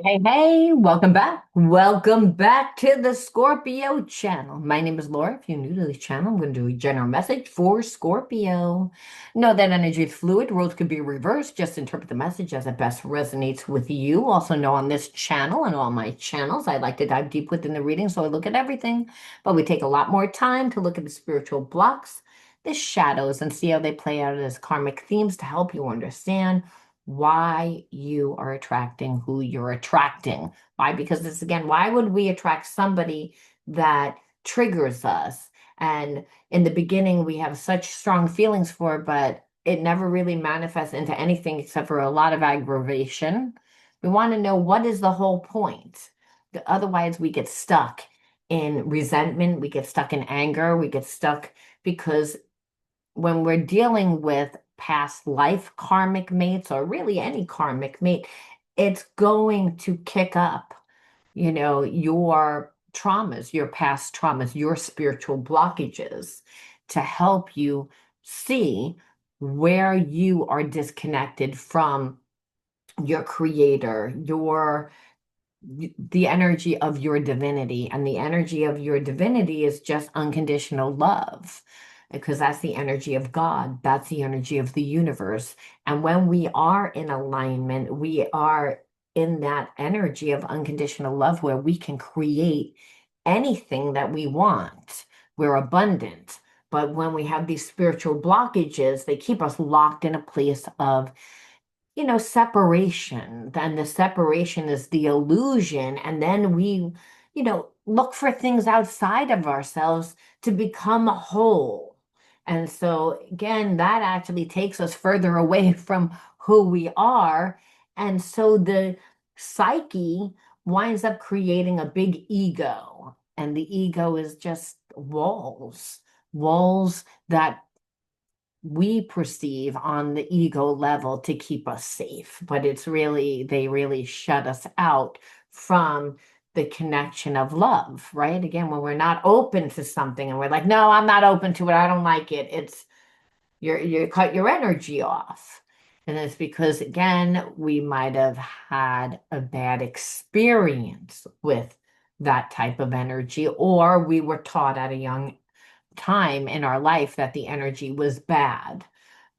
Hey, welcome back. Welcome back to the Scorpio channel. My name is Laura. If you're new to this channel, I'm going to do a general message for Scorpio. Know that energy is fluid. Roles could be reversed. Just interpret the message as it best resonates with you. Also know on this channel and all my channels, I like to dive deep within the reading, so I look at everything. But we take a lot more time to look at the spiritual blocks, the shadows, and see how they play out as karmic themes to help you understand why you are attracting who you're attracting. Why? Because this again, why would we attract somebody that triggers us? And in the beginning, we have such strong feelings for, but it never really manifests into anything except for a lot of aggravation. We want to know what is the whole point. Otherwise, we get stuck in resentment, we get stuck in anger, we get stuck because when we're dealing with past life karmic mates or really any karmic mate, it's going to kick up, your traumas, your past traumas, your spiritual blockages to help you see where you are disconnected from your creator, your the energy of your divinity. And the energy of your divinity is just unconditional love, because that's the energy of God. That's the energy of the universe. And when we are in alignment, we are in that energy of unconditional love where we can create anything that we want. We're abundant. But when we have these spiritual blockages, they keep us locked in a place of separation. Then the separation is the illusion. And then we, look for things outside of ourselves to become whole. And so, again, that actually takes us further away from who we are. And so the psyche winds up creating a big ego. And the ego is just walls that we perceive on the ego level to keep us safe, but they really shut us out from the connection of love, right? Again, when we're not open to something and we're like, no, I'm not open to it, I don't like it, it's you cut your energy off. And it's because, again, we might have had a bad experience with that type of energy, or we were taught at a young time in our life that the energy was bad.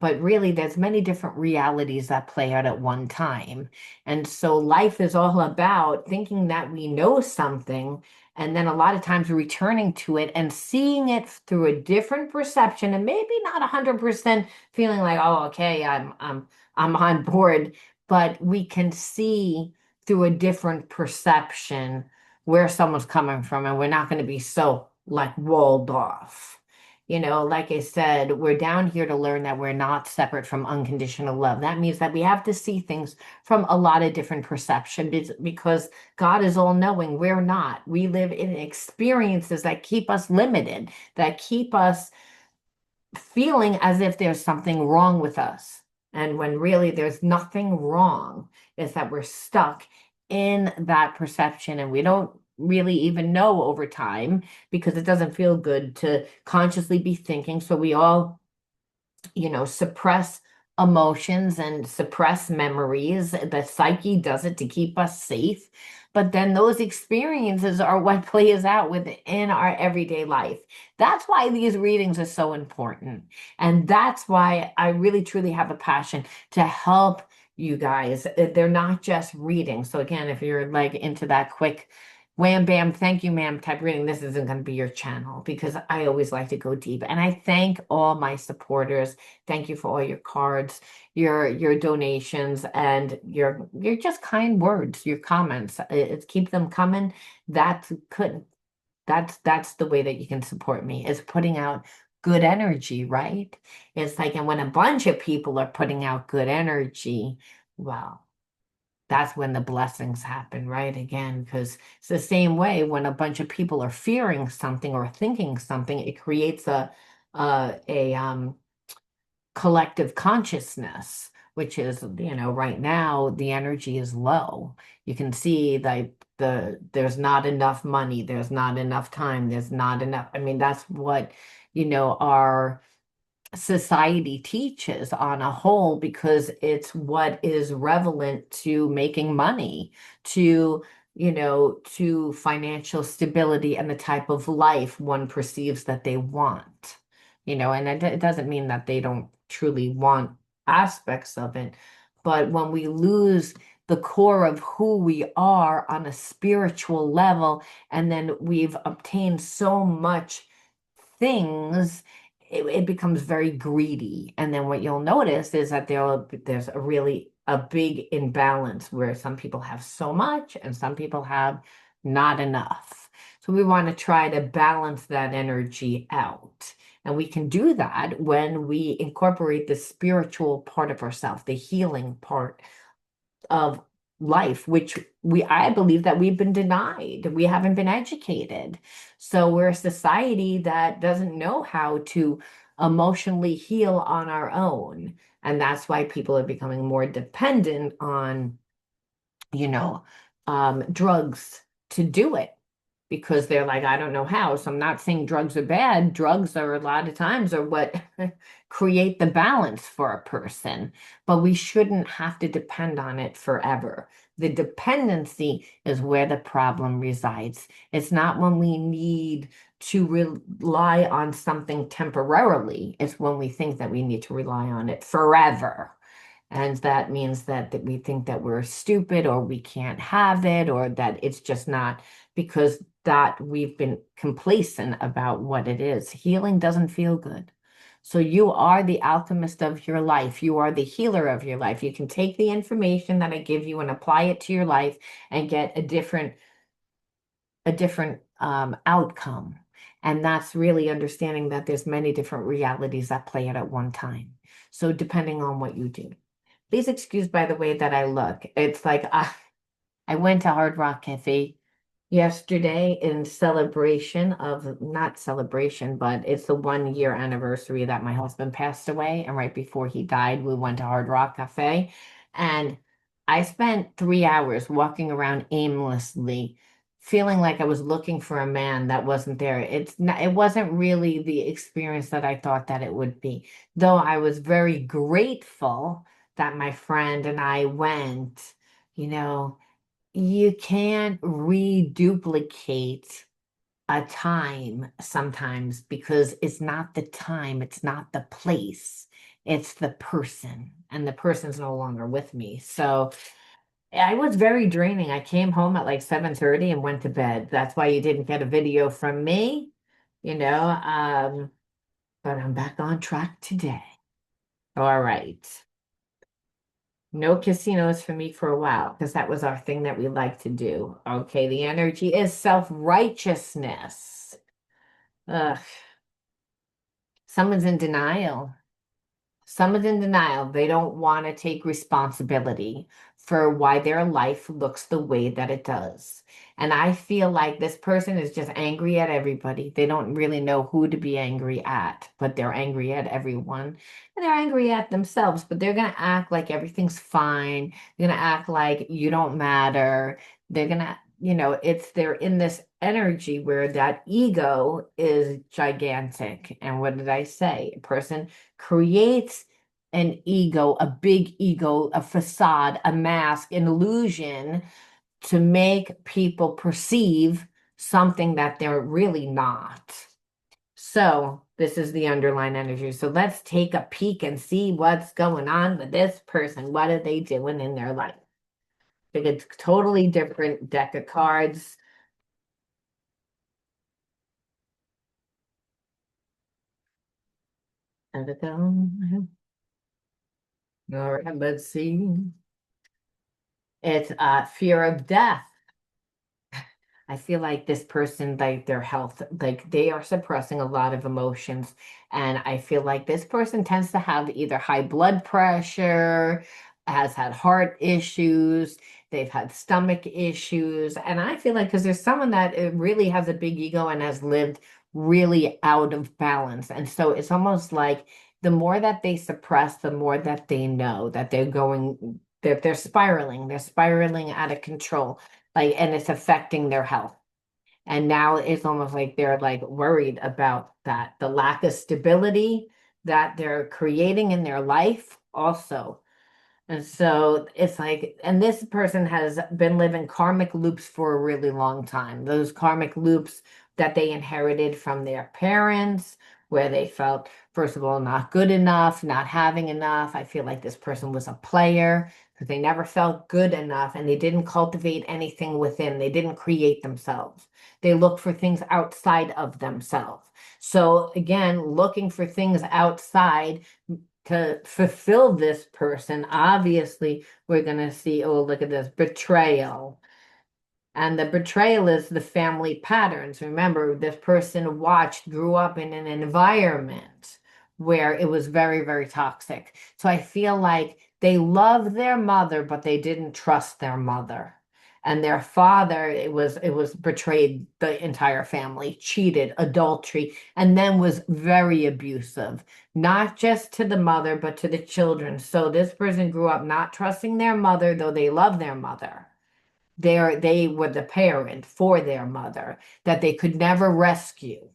But really, there's many different realities that play out at one time. And so life is all about thinking that we know something, and then a lot of times returning to it and seeing it through a different perception, and maybe not 100% feeling like, oh, okay, I'm on board, but we can see through a different perception where someone's coming from, and we're not going to be so like walled off. Like I said, we're down here to learn that we're not separate from unconditional love. That means that we have to see things from a lot of different perceptions because God is all knowing. We're not. We live in experiences that keep us limited, that keep us feeling as if there's something wrong with us. And when really there's nothing wrong, is that we're stuck in that perception and we don't really even know over time because it doesn't feel good to consciously be thinking. So we all, suppress emotions and suppress memories. The psyche does it to keep us safe. But then those experiences are what plays out within our everyday life. That's why these readings are so important. And that's why I really truly have a passion to help you guys. They're not just reading. So again, if you're like into that quick wham bam, thank you, ma'am type reading, this isn't going to be your channel because I always like to go deep. And I thank all my supporters. Thank you for all your cards, your donations, and your just kind words, your comments. It's keep them coming. That's good. That's the way that you can support me, is putting out good energy, right? It's like, and when a bunch of people are putting out good energy, well, that's when the blessings happen, right? Again, because it's the same way when a bunch of people are fearing something or thinking something, it creates a collective consciousness, which is, right now the energy is low. You can see that there's not enough money, there's not enough time, there's not enough. I mean, that's what, our society teaches on a whole because it's what is relevant to making money, to, to financial stability and the type of life one perceives that they want. And it doesn't mean that they don't truly want aspects of it, but when we lose the core of who we are on a spiritual level, and then we've obtained so much things, it becomes very greedy. And then what you'll notice is that there's a big imbalance where some people have so much and some people have not enough. So we want to try to balance that energy out. And we can do that when we incorporate the spiritual part of ourselves, the healing part of life, which I believe that we've been denied. We haven't been educated. So we're a society that doesn't know how to emotionally heal on our own. And that's why people are becoming more dependent on, you know, drugs to do it because they're like, I don't know how. So I'm not saying drugs are bad. Drugs are a lot of times are what create the balance for a person, but we shouldn't have to depend on it forever. The dependency is where the problem resides. It's not when we need to rely on something temporarily. It's when we think that we need to rely on it forever. And that means that we think that we're stupid or we can't have it or that it's just not because that we've been complacent about what it is. Healing doesn't feel good. So you are the alchemist of your life. You are the healer of your life. You can take the information that I give you and apply it to your life and get a different outcome. And that's really understanding that there's many different realities that play out at one time. So depending on what you do. Please excuse by the way that I look. It's like I went to Hard Rock Cafe yesterday in celebration of, not celebration, but it's the 1 year anniversary that my husband passed away. And right before he died, we went to Hard Rock Cafe. And I spent 3 hours walking around aimlessly, feeling like I was looking for a man that wasn't there. It wasn't really the experience that I thought that it would be, though I was very grateful that my friend and I went. You know, you can't reduplicate a time sometimes because it's not the time, it's not the place, it's the person, and the person's no longer with me. So I was very draining. I came home at like 7:30 and went to bed. That's why you didn't get a video from me, you know. But I'm back on track today. All right. No casinos for me for a while because that was our thing that we like to do. Okay, the energy is self-righteousness. Ugh, someone's in denial. Someone's in denial. They don't want to take responsibility for why their life looks the way that it does. And I feel like this person is just angry at everybody. They don't really know who to be angry at, but they're angry at everyone. And they're angry at themselves, but they're going to act like everything's fine. They're going to act like you don't matter. They're going to, they're in this energy where that ego is gigantic. And what did I say? A person creates an ego, a big ego, a facade, a mask, an illusion to make people perceive something that they're really not. So this is the underlying energy. So let's take a peek and see what's going on with this person. What are they doing in their life? Like a totally different deck of cards. And all right, let's see. It's fear of death. I feel like this person, like their health, like they are suppressing a lot of emotions. And I feel like this person tends to have either high blood pressure, has had heart issues, they've had stomach issues. And I feel like because there's someone that really has a big ego and has lived really out of balance. And so it's almost like the more that they suppress, the more that they know that they're spiraling out of control, like, and it's affecting their health. And now it's almost like they're like worried about that, the lack of stability, that they're creating in their life also. And so it's like, and this person has been living karmic loops for a really long time. Those karmic loops that they inherited from their parents, where they felt, first of all, not good enough, not having enough. I feel like this person was a player because they never felt good enough and they didn't cultivate anything within. They didn't create themselves. They looked for things outside of themselves. So again, looking for things outside to fulfill this person, obviously, we're going to see, oh, look at this betrayal. And the betrayal is the family patterns. Remember, this person watched, grew up in an environment where it was very, very toxic. So I feel like they loved their mother, but they didn't trust their mother. And their father, it was betrayed the entire family, cheated, adultery, and then was very abusive, not just to the mother, but to the children. So this person grew up not trusting their mother, though they love their mother. They were the parent for their mother that they could never rescue.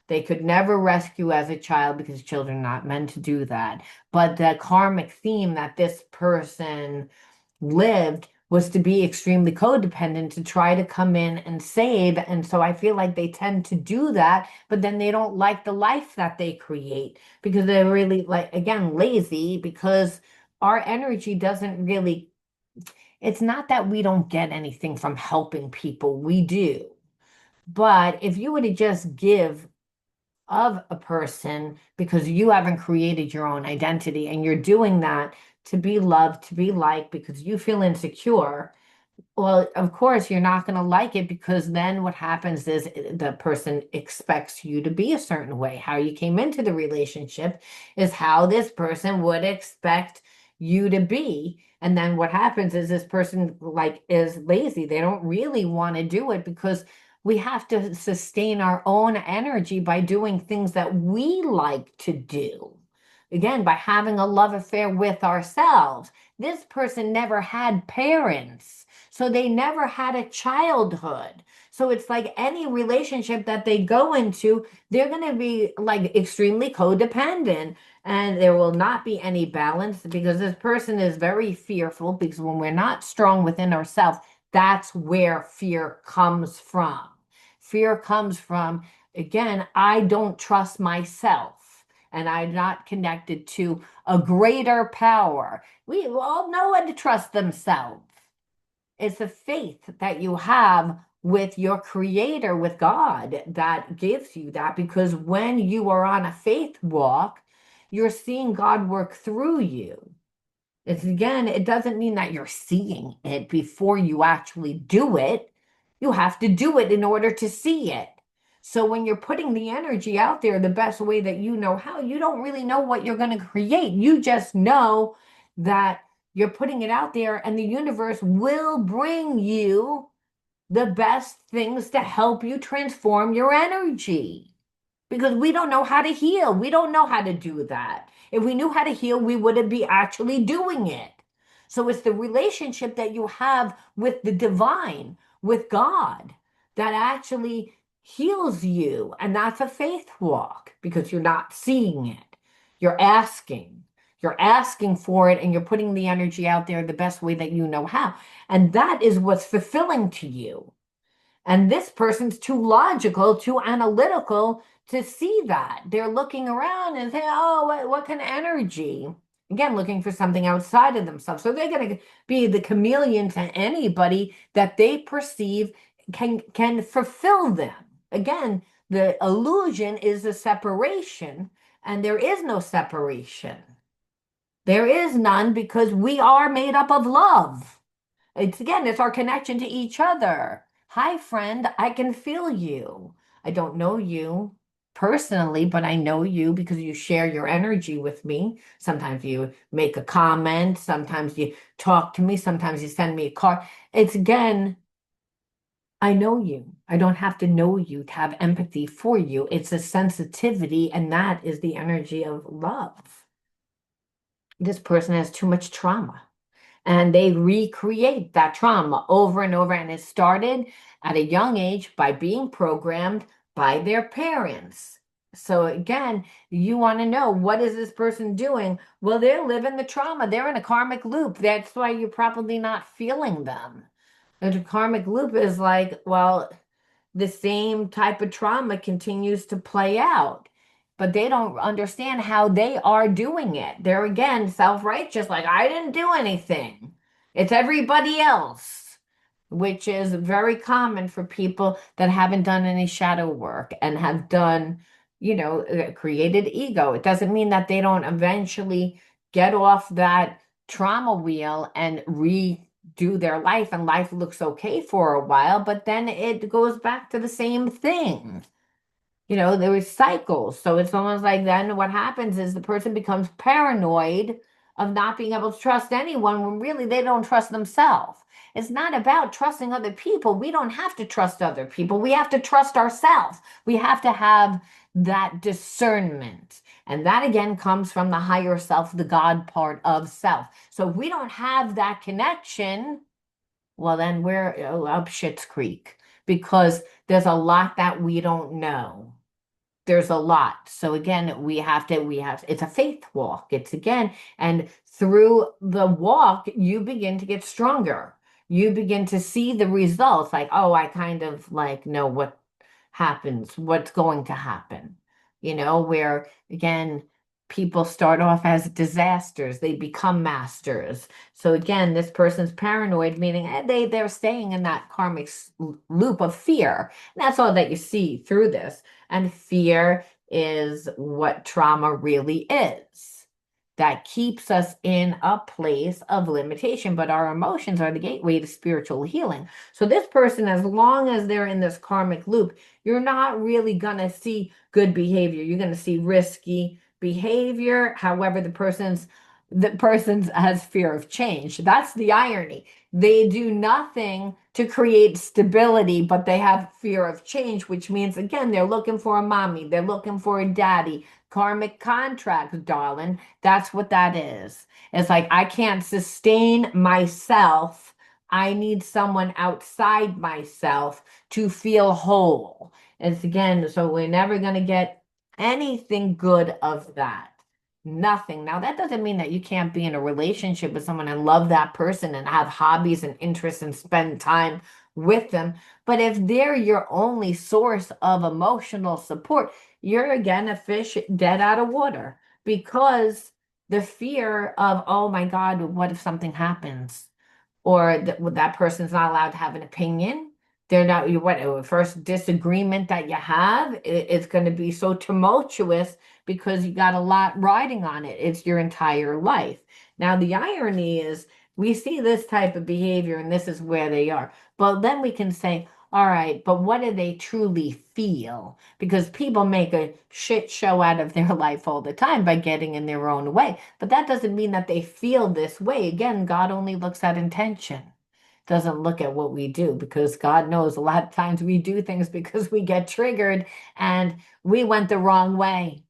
They could never rescue as a child because children are not meant to do that. But the karmic theme that this person lived was to be extremely codependent to try to come in and save. And so I feel like they tend to do that, but then they don't like the life that they create because they're really, like, again, lazy because our energy doesn't really, it's not that we don't get anything from helping people, we do. But if you were to just give of a person because you haven't created your own identity and you're doing that to be loved, to be liked because you feel insecure, well, of course, you're not going to like it because then what happens is the person expects you to be a certain way. How you came into the relationship is how this person would expect you to be. And then what happens is this person like is lazy. They don't really want to do it because we have to sustain our own energy by doing things that we like to do. Again, by having a love affair with ourselves. This person never had parents. So they never had a childhood. So it's like any relationship that they go into, they're going to be like extremely codependent and there will not be any balance because this person is very fearful because when we're not strong within ourselves, that's where fear comes from. Fear comes from, again, I don't trust myself and I'm not connected to a greater power. We all know how to trust themselves. It's the faith that you have with your creator, with God, that gives you that. Because when you are on a faith walk, you're seeing God work through you. It's again, it doesn't mean that you're seeing it before you actually do it. You have to do it in order to see it. So when you're putting the energy out there the best way that you know how, you don't really know what you're going to create. You just know that you're putting it out there and the universe will bring you the best things to help you transform your energy because we don't know how to heal. We don't know how to do that. If we knew how to heal, we wouldn't be actually doing it. So it's the relationship that you have with the divine, with God, that actually heals you. And that's a faith walk because you're not seeing it. You're asking. You're asking for it and you're putting the energy out there the best way that you know how. And that is what's fulfilling to you. And this person's too logical, too analytical to see that. They're looking around and saying, oh, what kind of energy? Again, looking for something outside of themselves. So they're going to be the chameleon to anybody that they perceive can fulfill them. Again, the illusion is a separation, and there is no separation. There is none because we are made up of love. It's again, it's our connection to each other. Hi, friend, I can feel you. I don't know you personally, but I know you because you share your energy with me. Sometimes you make a comment, sometimes you talk to me, sometimes you send me a card. It's again, I know you. I don't have to know you to have empathy for you. It's a sensitivity, and that is the energy of love. This person has too much trauma and they recreate that trauma over and over. And it started at a young age by being programmed by their parents. So again, you want to know, what is this person doing? Well, they're living the trauma. They're in a karmic loop. That's why you're probably not feeling them. And a karmic loop is like, well, the same type of trauma continues to play out, but they don't understand how they are doing it. They're again self-righteous, like, I didn't do anything. It's everybody else, which is very common for people that haven't done any shadow work and have done, created ego. It doesn't mean that they don't eventually get off that trauma wheel and redo their life and life looks okay for a while, but then it goes back to the same thing. There was cycles. So it's almost like then what happens is the person becomes paranoid of not being able to trust anyone when really they don't trust themselves. It's not about trusting other people. We don't have to trust other people. We have to trust ourselves. We have to have that discernment. And that again comes from the higher self, the God part of self. So if we don't have that connection, well, then we're up Shit's Creek because there's a lot that we don't know. There's a lot. So again, it's a faith walk. It's again, and through the walk, you begin to get stronger. You begin to see the results like, oh, I kind of like know what happens, what's going to happen. Where again, people start off as disasters, they become masters. So again, this person's paranoid, meaning they're staying in that karmic loop of fear. And that's all that you see through this. And fear is what trauma really is. That keeps us in a place of limitation, but our emotions are the gateway to spiritual healing. So this person, as long as they're in this karmic loop, you're not really going to see good behavior. You're going to see risky behavior. However, the person's has fear of change. That's the irony. They do nothing to create stability, but they have fear of change, which means again, they're looking for a mommy, they're looking for a daddy. Karmic contracts, darling. That's what that is. It's like I can't sustain myself. I need someone outside myself to feel whole. It's again, so we're never going to get anything good of that. Nothing. Now, that doesn't mean that you can't be in a relationship with someone and love that person and have hobbies and interests and spend time with them. But if they're your only source of emotional support, you're again a fish dead out of water because the fear of, oh my God, what if something happens? Or that person's not allowed to have an opinion. They're not, first disagreement that you have, it's going to be so tumultuous because you got a lot riding on it. It's your entire life. Now, the irony is we see this type of behavior and this is where they are. But then we can say, all right, but what do they truly feel? Because people make a shit show out of their life all the time by getting in their own way. But that doesn't mean that they feel this way. Again, God only looks at intention, doesn't look at what we do, because God knows a lot of times we do things because we get triggered and we went the wrong way.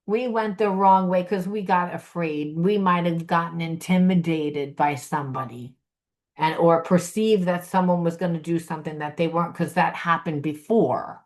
We went the wrong way because we got afraid. We might have gotten intimidated by somebody and or perceived that someone was going to do something that they weren't, because that happened before.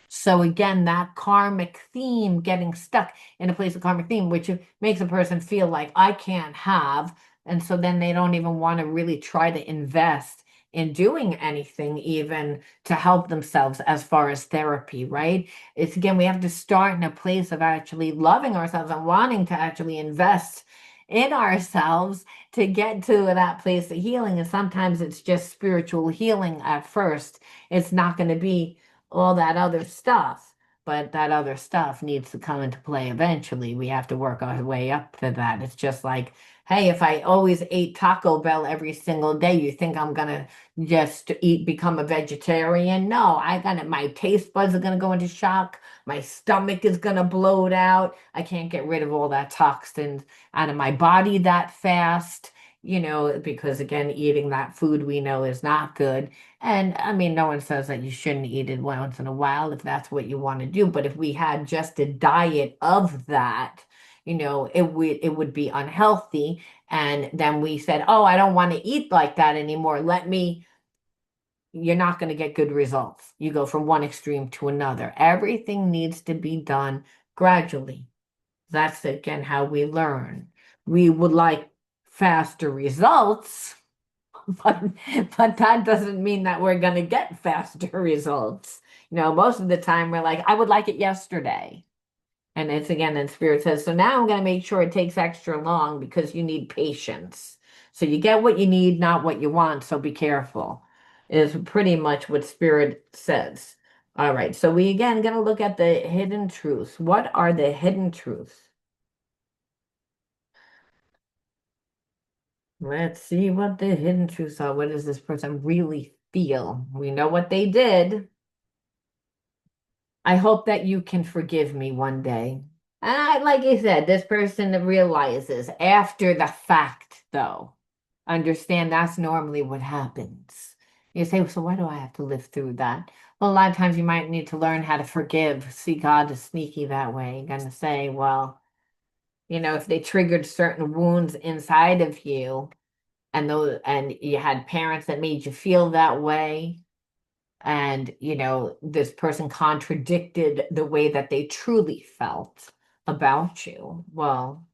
So again, that karmic theme, getting stuck in a place of karmic theme, which makes a person feel like I can't have. And so then they don't even want to really try to invest in doing anything even to help themselves as far as therapy, right? It's again, we have to start in a place of actually loving ourselves and wanting to actually invest in ourselves to get to that place of healing. And sometimes it's just spiritual healing at first. It's not going to be all that other stuff, but that other stuff needs to come into play eventually. We have to work our way up to that. It's just like, hey, if I always ate Taco Bell every single day, you think I'm gonna just become a vegetarian? No, my taste buds are gonna go into shock. My stomach is gonna bloat out. I can't get rid of all that toxins out of my body that fast, because again, eating that food we know is not good. And I mean, no one says that you shouldn't eat it once in a while if that's what you want to do. But if we had just a diet of that, it would be unhealthy. And then we said, oh, I don't want to eat like that anymore. Let me, you're not going to get good results. You go from one extreme to another. Everything needs to be done gradually. That's again how we learn. We would like faster results, but that doesn't mean that we're going to get faster results. Most of the time we're like, I would like it yesterday. And it's again, and Spirit says, so now I'm going to make sure it takes extra long because you need patience. So you get what you need, not what you want. So be careful, is pretty much what Spirit says. All right. So we again going to look at the hidden truths. What are the hidden truths? Let's see what the hidden truths are. What does this person really feel? We know what they did. I hope that you can forgive me one day. Like I said, this person realizes after the fact, though. Understand that's normally what happens. You say, so why do I have to live through that? Well, a lot of times you might need to learn how to forgive. See, God is sneaky that way. You're gonna say, well, if they triggered certain wounds inside of you, and you had parents that made you feel that way, and this person contradicted the way that they truly felt about you, well,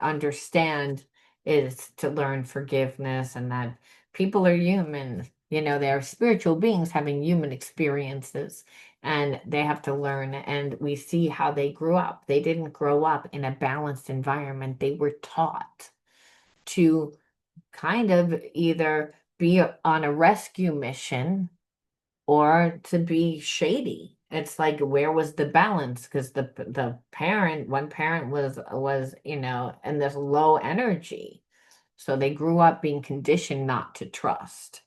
understand is to learn forgiveness, and that people are human. They're spiritual beings having human experiences, and they have to learn. And we see how they grew up. They didn't grow up in a balanced environment. They were taught to kind of either be on a rescue mission or to be shady. It's like, where was the balance? Because one parent was in this low energy. So they grew up being conditioned not to trust.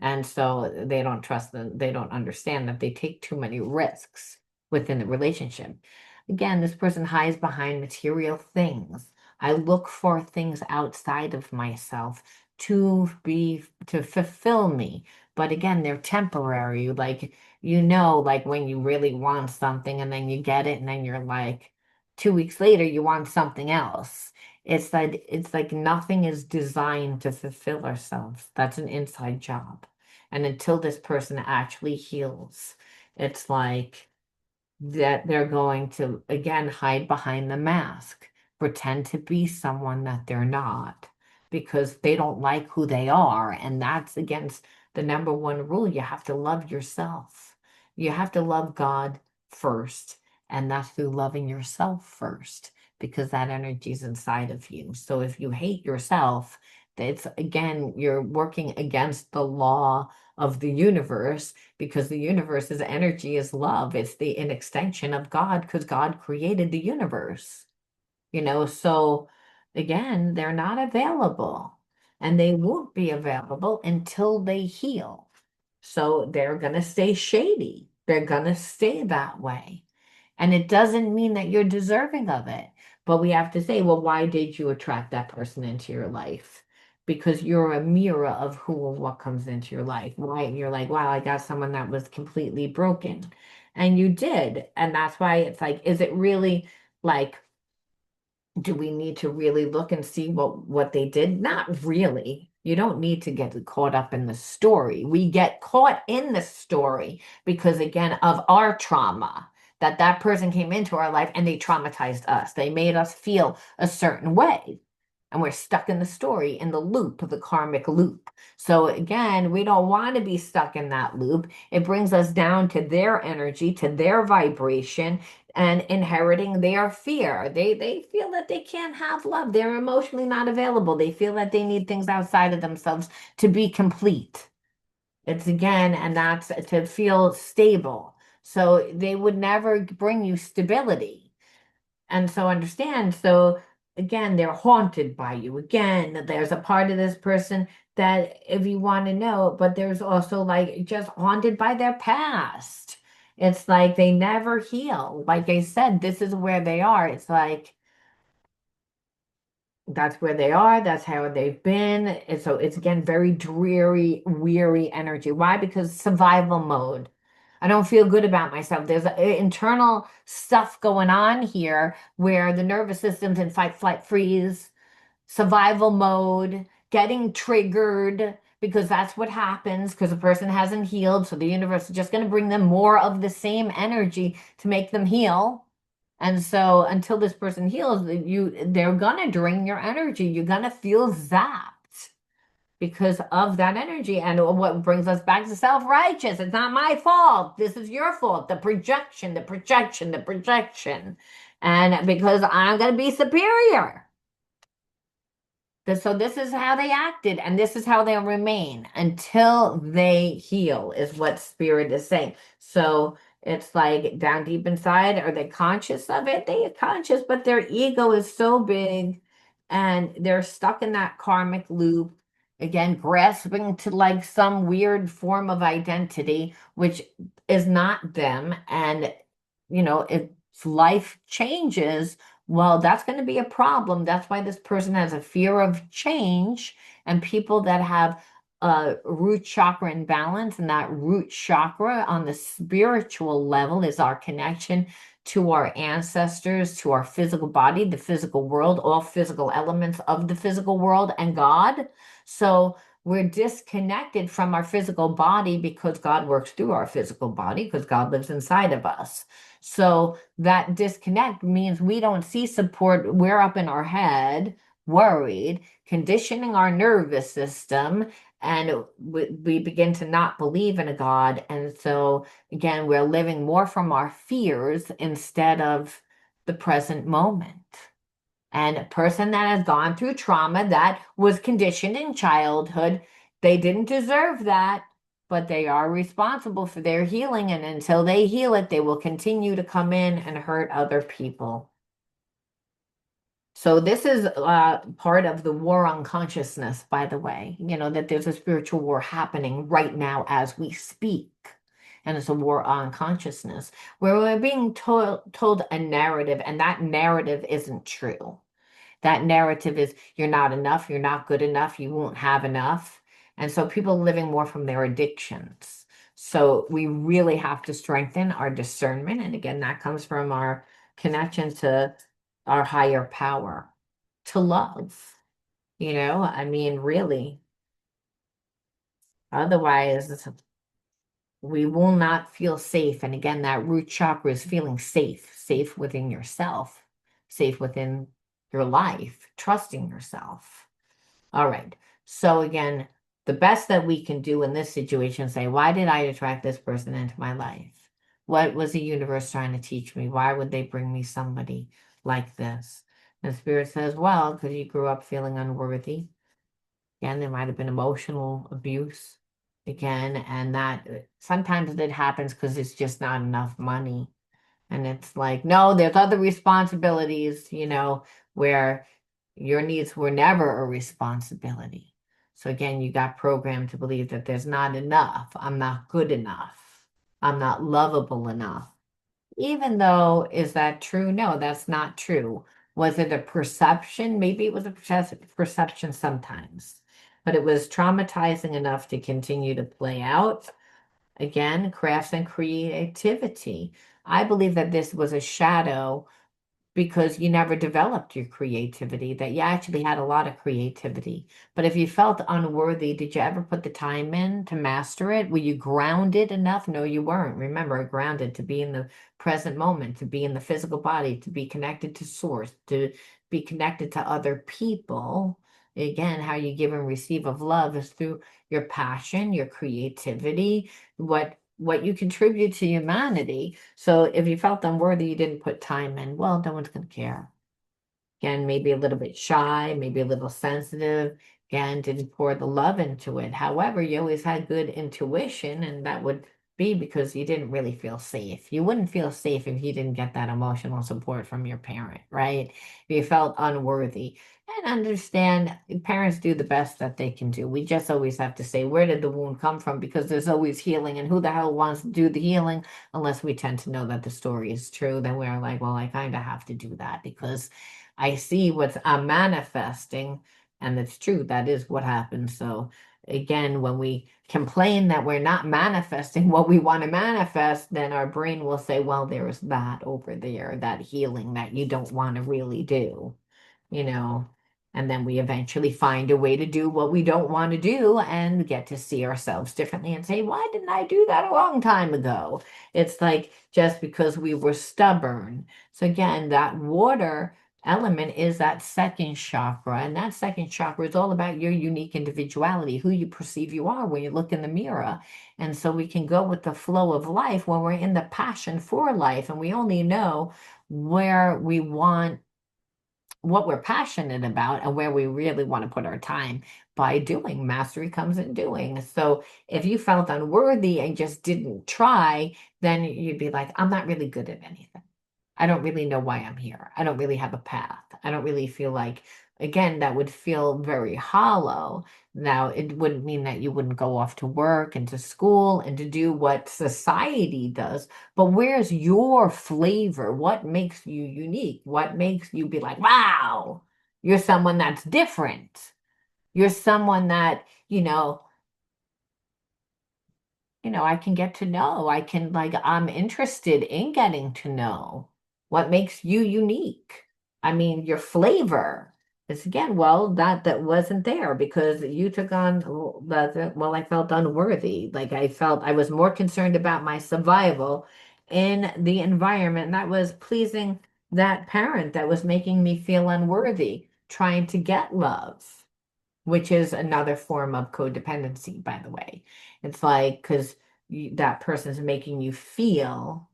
And so they don't trust them. They don't understand that they take too many risks within the relationship. Again, this person hides behind material things. I look for things outside of myself to fulfill me. But again, they're temporary. Like, like when you really want something and then you get it, and then you're like 2 weeks later, you want something else. It's like nothing is designed to fulfill ourselves. That's an inside job. And until this person actually heals, it's like that they're going to again hide behind the mask, pretend to be someone that they're not, because they don't like who they are. And that's against the number one rule. You have to love yourself. You have to love God first, and that's through loving yourself first, because that energy is inside of you. So if you hate yourself, it's again, you're working against the law of the universe, because the universe's energy is love. It's an extension of God, because God created the universe. So again, they're not available, and they won't be available until they heal. So they're going to stay shady. They're going to stay that way. And it doesn't mean that you're deserving of it. But we have to say, well, why did you attract that person into your life? Because you're a mirror of who or what comes into your life. Why? You're like, wow, I got someone that was completely broken. And you did. And that's why it's like, is it really like, do we need to really look and see what they did? Not really. You don't need to get caught up in the story. We get caught in the story because, again, of our trauma, that person came into our life and they traumatized us. They made us feel a certain way. And we're stuck in the story, in the loop, the karmic loop. So again, we don't want to be stuck in that loop. It brings us down to their energy, to their vibration, and inheriting their fear. They feel that they can't have love. They're emotionally not available. They feel that they need things outside of themselves to be complete. It's again, and that's to feel stable. So they would never bring you stability. And so understand, so again, they're haunted by you. Again, there's a part of this person that if you want to know, but there's also like just haunted by their past. It's like they never heal. Like I said, this is where they are. It's like that's where they are. That's how they've been. And so it's again very dreary, weary energy. Why? Because survival mode. I don't feel good about myself. There's internal stuff going on here where the nervous system's in fight, flight, freeze, survival mode, getting triggered, because that's what happens because the person hasn't healed. So the universe is just going to bring them more of the same energy to make them heal. And so until this person heals, they're gonna drain your energy. You're gonna feel zapped because of that energy. And what brings us back to self-righteous? It's not my fault. This is your fault. The projection, the projection, the projection. And because I'm gonna be superior. So this is how they acted, and this is how they'll remain until they heal, is what spirit is saying. So it's like down deep inside, are they conscious of it? They are conscious, but their ego is so big and they're stuck in that karmic loop, again, grasping to like some weird form of identity, which is not them. And, if life changes, well, that's going to be a problem. That's why this person has a fear of change. And people that have a root chakra imbalance, and that root chakra on the spiritual level is our connection to our ancestors, to our physical body, the physical world, all physical elements of the physical world, and God. So we're disconnected from our physical body because God works through our physical body, because God lives inside of us. So that disconnect means we don't see support. We're up in our head, worried, conditioning our nervous system, and we begin to not believe in a God. And so, again, we're living more from our fears instead of the present moment. And a person that has gone through trauma that was conditioned in childhood, they didn't deserve that, but they are responsible for their healing. And until they heal it, they will continue to come in and hurt other people. So this is part of the war on consciousness, by the way, that there's a spiritual war happening right now as we speak. And it's a war on consciousness where we're being told a narrative, and that narrative isn't true. That narrative is you're not enough, you're not good enough, you won't have enough. And so people are living more from their addictions. So we really have to strengthen our discernment. And again, that comes from our connection to our higher power, to love. I mean, really. Otherwise, we will not feel safe. And again, that root chakra is feeling safe, safe within yourself, safe within your life, trusting yourself. All right. So again, the best that we can do in this situation is say, why did I attract this person into my life? What was the universe trying to teach me? Why would they bring me somebody like this? And Spirit says, well, because you grew up feeling unworthy. Again, there might have been emotional abuse again, and that sometimes it happens because it's just not enough money. And it's like, no, there's other responsibilities, where your needs were never a responsibility. So again, you got programmed to believe that there's not enough. I'm not good enough. I'm not lovable enough. Even though, is that true? No, that's not true. Was it a perception? Maybe it was a perception sometimes, but it was traumatizing enough to continue to play out. Again, crafts and creativity. I believe that this was a shadow because you never developed your creativity, that you actually had a lot of creativity. But if you felt unworthy, did you ever put the time in to master it? Were you grounded enough? No, you weren't. Remember, grounded to be in the present moment, to be in the physical body, to be connected to source, to be connected to other people. Again, how you give and receive of love is through your passion, your creativity, what you contribute to humanity. So if you felt unworthy, you didn't put time in, well, no one's going to care. Again, maybe a little bit shy, maybe a little sensitive. Again, didn't pour the love into it. However, you always had good intuition, and that would be because you didn't really feel safe. You wouldn't feel safe if you didn't get that emotional support from your parent, right? If you felt unworthy. And understand parents do the best that they can do. We just always have to say, where did the wound come from? Because there's always healing, and who the hell wants to do the healing unless we tend to know that the story is true? Then we're like, well, I kind of have to do that because I see what I'm manifesting, and it's true. That is what happens. So again, when we complain that we're not manifesting what we want to manifest, then our brain will say, well, there's that over there, that healing that you don't want to really do, you know. And then we eventually find a way to do what we don't want to do and get to see ourselves differently and say, why didn't I do that a long time ago? It's like just because we were stubborn. So again, that water element is that second chakra. And that second chakra is all about your unique individuality, who you perceive you are when you look in the mirror. And so we can go with the flow of life when we're in the passion for life and we only know where we want, what we're passionate about and where we really want to put our time by doing. Mastery comes in doing. So if you felt unworthy and just didn't try, then you'd be like, I'm not really good at anything. I don't really know why I'm here. I don't really have a path. I don't really feel like, again, that would feel very hollow. Now, it wouldn't mean that you wouldn't go off to work and to school and to do what society does, but where's your flavor? What makes you unique? What makes you be like, wow, you're someone that's different. You're someone that, I can get to know. I can, like, I'm interested in getting to know what makes you unique. I mean, your flavor is again, well, that wasn't there because you took on well, I felt unworthy. Like I felt I was more concerned about my survival in the environment that was pleasing that parent that was making me feel unworthy, trying to get love, which is another form of codependency, by the way. It's like, because that person's making you feel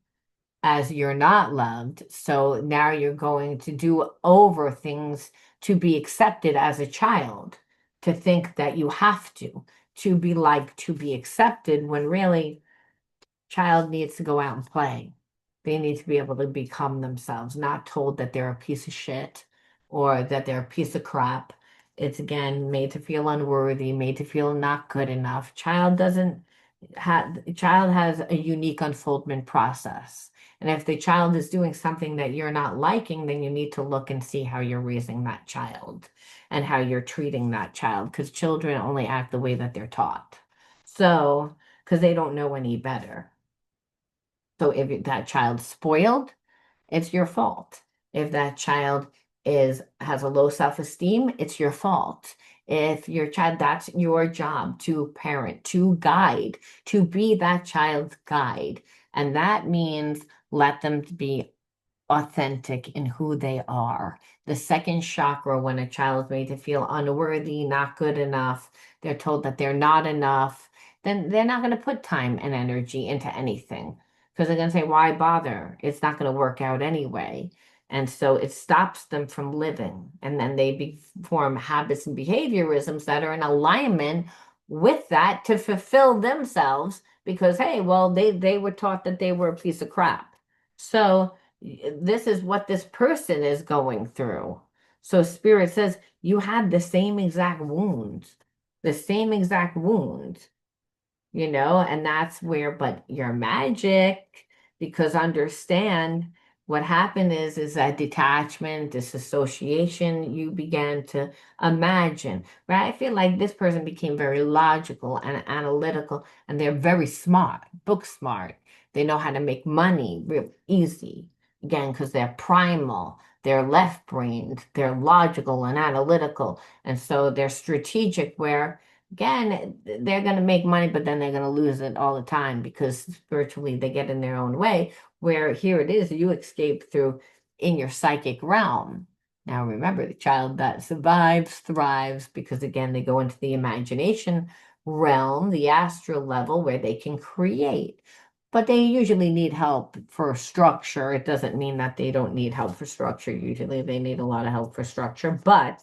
as you're not loved. So now you're going to do over things to be accepted as a child, to think that you have to be liked, to be accepted, when really child needs to go out and play. They need to be able to become themselves, not told that they're a piece of shit or that they're a piece of crap. It's again made to feel unworthy, made to feel not good enough. Child has a unique unfoldment process. And if the child is doing something that you're not liking, then you need to look and see how you're raising that child and how you're treating that child, because children only act the way that they're taught. So, because they don't know any better. So if that child's spoiled, it's your fault. If that child has a low self-esteem, it's your fault. If your child, that's your job to parent, to guide, to be that child's guide. And that means let them be authentic in who they are. The second chakra, when a child is made to feel unworthy, not good enough, they're told that they're not enough, then they're not going to put time and energy into anything because they're going to say, why bother? It's not going to work out anyway. And so it stops them from living. And then they form habits and behaviorisms that are in alignment with that to fulfill themselves because, hey, well, they were taught that they were a piece of crap. So this is what this person is going through. So spirit says you had the same exact wounds, the same exact wounds, and that's where, but you're magic, because understand what happened is that detachment, disassociation, you began to imagine, right? I feel like this person became very logical and analytical, and they're very smart, book smart. They know how to make money real easy, again, because they're primal, they're left-brained, they're logical and analytical, and so they're strategic where again, they're going to make money, but then they're going to lose it all the time because spiritually they get in their own way. Where here it is, you escape through in your psychic realm. Now, remember, the child that survives thrives because, again, they go into the imagination realm, the astral level where they can create. But they usually need help for structure. It doesn't mean that they don't need help for structure. Usually they need a lot of help for structure, but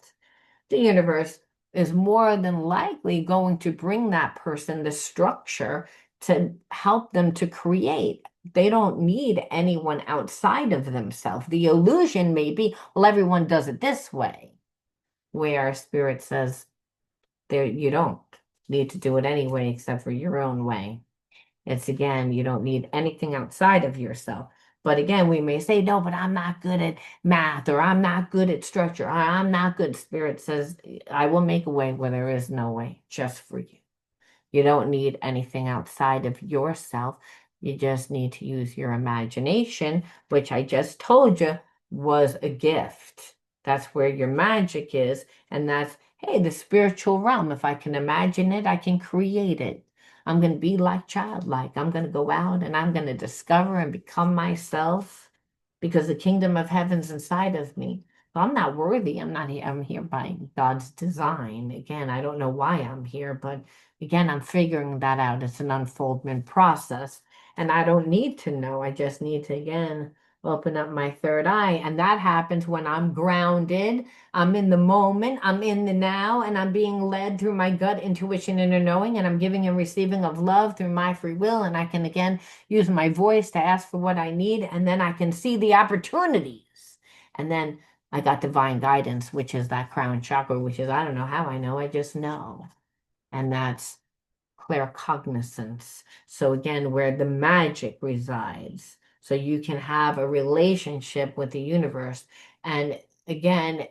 the universe is more than likely going to bring that person the structure to help them to create. They don't need anyone outside of themselves. The illusion may be, well, everyone does it this way, where spirit says there you don't need to do it anyway except for your own way. It's again, you don't need anything outside of yourself. But again, we may say, no, but I'm not good at math, or I'm not good at structure, or I'm not good. Spirit says, I will make a way where there is no way, just for you. You don't need anything outside of yourself. You just need to use your imagination, which I just told you was a gift. That's where your magic is. And that's, hey, the spiritual realm. If I can imagine it, I can create it. I'm going to be like childlike. I'm going to go out and I'm going to discover and become myself because the kingdom of heaven's inside of me. So I'm not worthy. I'm not here. I'm here by God's design. Again, I don't know why I'm here, but again, I'm figuring that out. It's an unfoldment process. And I don't need to know. I just need to, again, open up my third eye. And that happens when I'm grounded. I'm in the moment. I'm in the now. And I'm being led through my gut intuition, inner knowing. And I'm giving and receiving of love through my free will. And I can, again, use my voice to ask for what I need. And then I can see the opportunities. And then I got divine guidance, which is that crown chakra, which is, I don't know how I know, I just know. And that's claircognizance. So again, where the magic resides. So you can have a relationship with the universe. And again,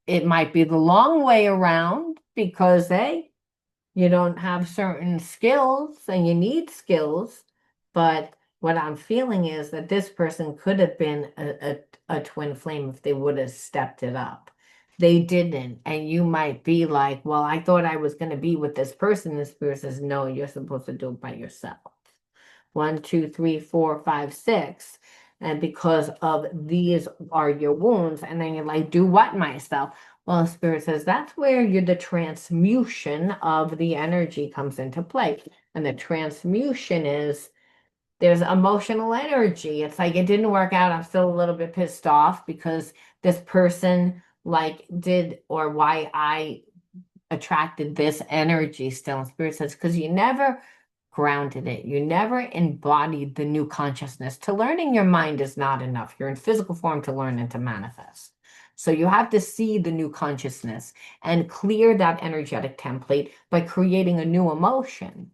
it might be the long way around because, hey, you don't have certain skills and you need skills. But what I'm feeling is that this person could have been a twin flame if they would have stepped it up. They didn't. And you might be like, well, I thought I was going to be with this person. The spirit says, no, you're supposed to do it by yourself. 1, 2, 3, 4, 5, 6. And because of these are your wounds. And then you're like, do what myself? Well, Spirit says that's where the transmutation of the energy comes into play. And the transmution is there's emotional energy. It's like it didn't work out. I'm still a little bit pissed off because this person like did or why I attracted this energy still. And Spirit says, because you never grounded it. You never embodied the new consciousness. To learn in your mind is not enough. You're in physical form to learn and to manifest. So you have to see the new consciousness and clear that energetic template by creating a new emotion.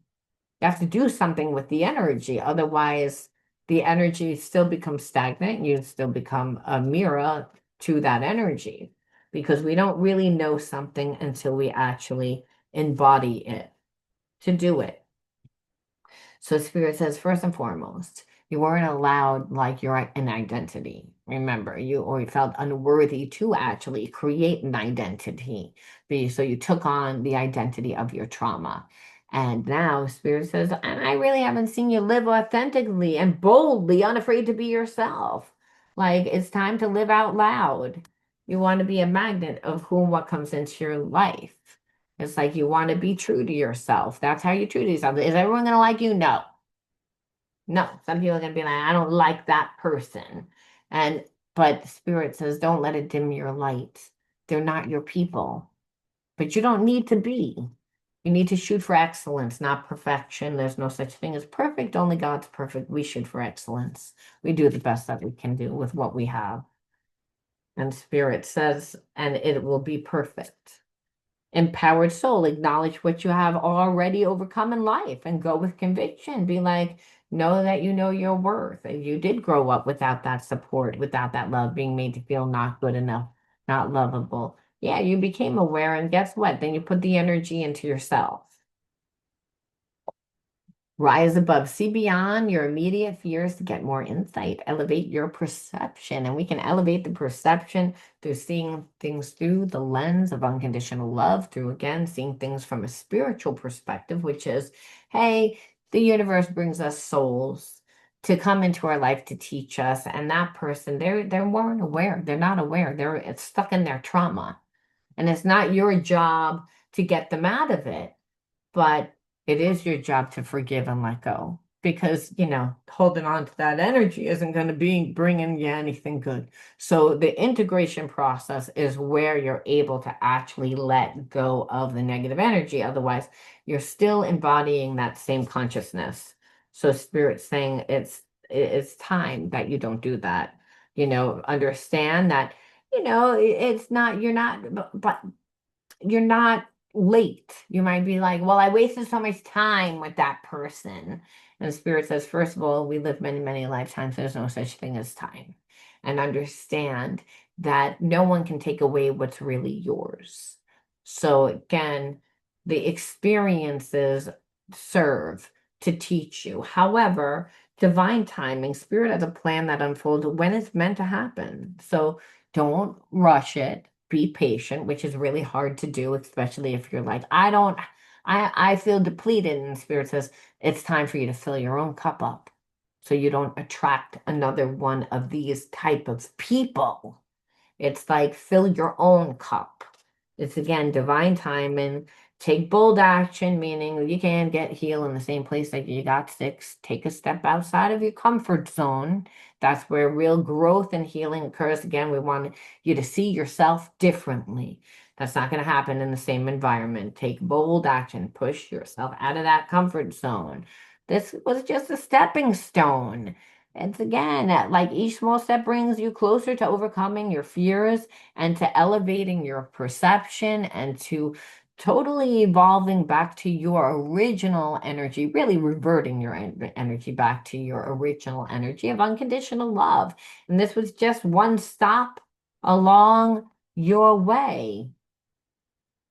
You have to do something with the energy. Otherwise, the energy still becomes stagnant. You still become a mirror to that energy because we don't really know something until we actually embody it to do it. So Spirit says, first and foremost, you weren't allowed like you're an identity. Remember, you felt unworthy to actually create an identity. So you took on the identity of your trauma. And now Spirit says, and I really haven't seen you live authentically and boldly, unafraid to be yourself. Like it's time to live out loud. You want to be a magnet of whom what comes into your life. It's like you want to be true to yourself. That's how you treat yourself. Is everyone going to like you? No. No. Some people are going to be like, I don't like that person. But Spirit says, don't let it dim your light. They're not your people. But you don't need to be. You need to shoot for excellence, not perfection. There's no such thing as perfect. Only God's perfect. We shoot for excellence. We do the best that we can do with what we have. And Spirit says, and it will be perfect. Empowered soul, acknowledge what you have already overcome in life and go with conviction. Be like, know that you know your worth. And you did grow up without that support, without that love, being made to feel not good enough, not lovable. Yeah, you became aware, and guess what? Then you put the energy into yourself. Rise above, see beyond your immediate fears to get more insight, elevate your perception. And we can elevate the perception through seeing things through the lens of unconditional love, through again, seeing things from a spiritual perspective, which is, hey, the universe brings us souls to come into our life to teach us. And that person, they weren't aware. They're not aware. It's stuck in their trauma. And it's not your job to get them out of it. But it is your job to forgive and let go because, holding on to that energy isn't going to be bringing you anything good. So the integration process is where you're able to actually let go of the negative energy. Otherwise, you're still embodying that same consciousness. So Spirit's saying it's time that you don't do that. Understand that, it's not, but you're not late. You might be like, well, I wasted so much time with that person. And Spirit says, first of all, we live many, many lifetimes. There's no such thing as time. And understand that no one can take away what's really yours. So again, the experiences serve to teach you. However, divine timing, Spirit has a plan that unfolds when it's meant to happen. So Don't rush it. Be patient, which is really hard to do, especially if you're like, I feel depleted. And Spirit says it's time for you to fill your own cup up so you don't attract another one of these type of people. It's like fill your own cup. It's again divine time and take bold action, meaning you can't get healed in the same place that you got sick. Take a step outside of your comfort zone. That's where real growth and healing occurs. Again, we want you to see yourself differently. That's not going to happen in the same environment. Take bold action, push yourself out of that comfort zone. This was just a stepping stone. It's again, like each small step brings you closer to overcoming your fears and to elevating your perception and to totally evolving back to your original energy, really reverting your energy back to your original energy of unconditional love. And this was just one stop along your way,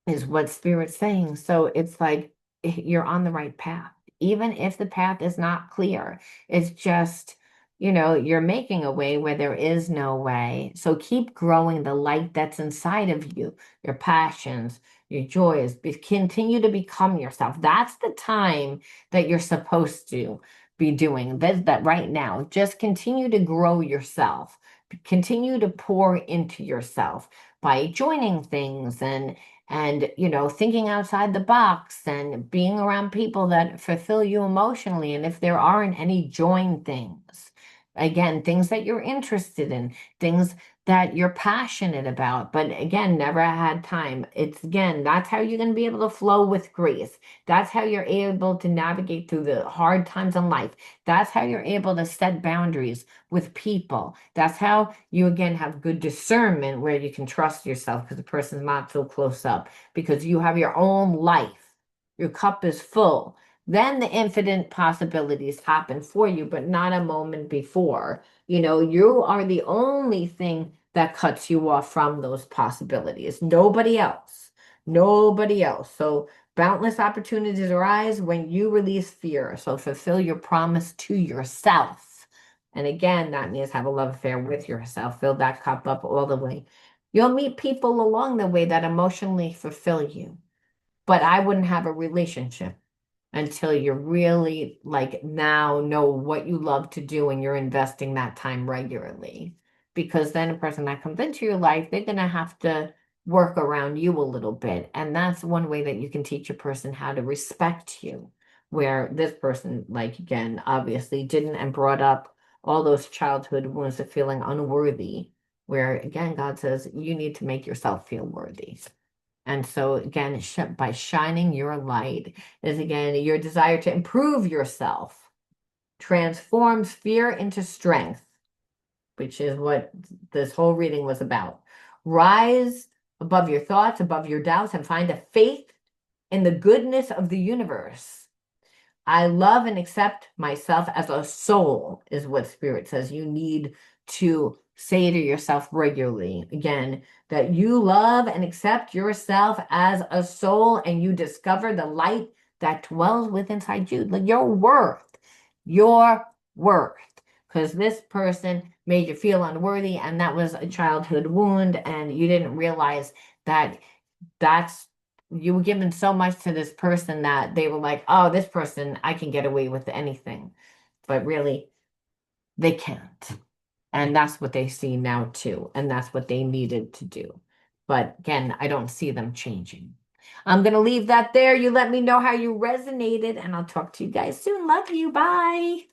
is what Spirit's saying. So it's like you're on the right path, even if the path is not clear. It's just, you're making a way where there is no way. So keep growing the light that's inside of you, your passions, your joys. Continue to become yourself. That's the time that you're supposed to be doing that right now. Just continue to grow yourself. Continue to pour into yourself by joining things and thinking outside the box and being around people that fulfill you emotionally. And if there aren't any, join things, again, things that you're interested in, things that you're passionate about, but again, never had time. It's again, that's how you're going to be able to flow with grace. That's how you're able to navigate through the hard times in life. That's how you're able to set boundaries with people. That's how you again have good discernment where you can trust yourself because the person's not so close up, because you have your own life. Your cup is full. Then the infinite possibilities happen for you, but not a moment before. You are the only thing that cuts you off from those possibilities. Nobody else. Nobody else. So boundless opportunities arise when you release fear. So fulfill your promise to yourself. And again, that means have a love affair with yourself. Fill that cup up all the way. You'll meet people along the way that emotionally fulfill you, but I wouldn't have a relationship until you really like now know what you love to do and you're investing that time regularly. Because then a person that comes into your life, they're going to have to work around you a little bit. And that's one way that you can teach a person how to respect you, where this person, like again, obviously didn't and brought up all those childhood wounds of feeling unworthy, where again, God says you need to make yourself feel worthy. And so again, by shining your light is again your desire to improve yourself, transforms fear into strength, which is what this whole reading was about. Rise above your thoughts, above your doubts, and find a faith in the goodness of the universe. I love and accept myself as a soul, is what Spirit says you need to say to yourself regularly. Again, that you love and accept yourself as a soul and you discover the light that dwells within inside you. Like your worth, your worth. Because this person made you feel unworthy and that was a childhood wound and you didn't realize that that's you were given so much to this person that they were like, oh, this person, I can get away with anything. But really, they can't. And that's what they see now too. And that's what they needed to do. But again, I don't see them changing. I'm going to leave that there. You let me know how you resonated, and I'll talk to you guys soon. Love you. Bye.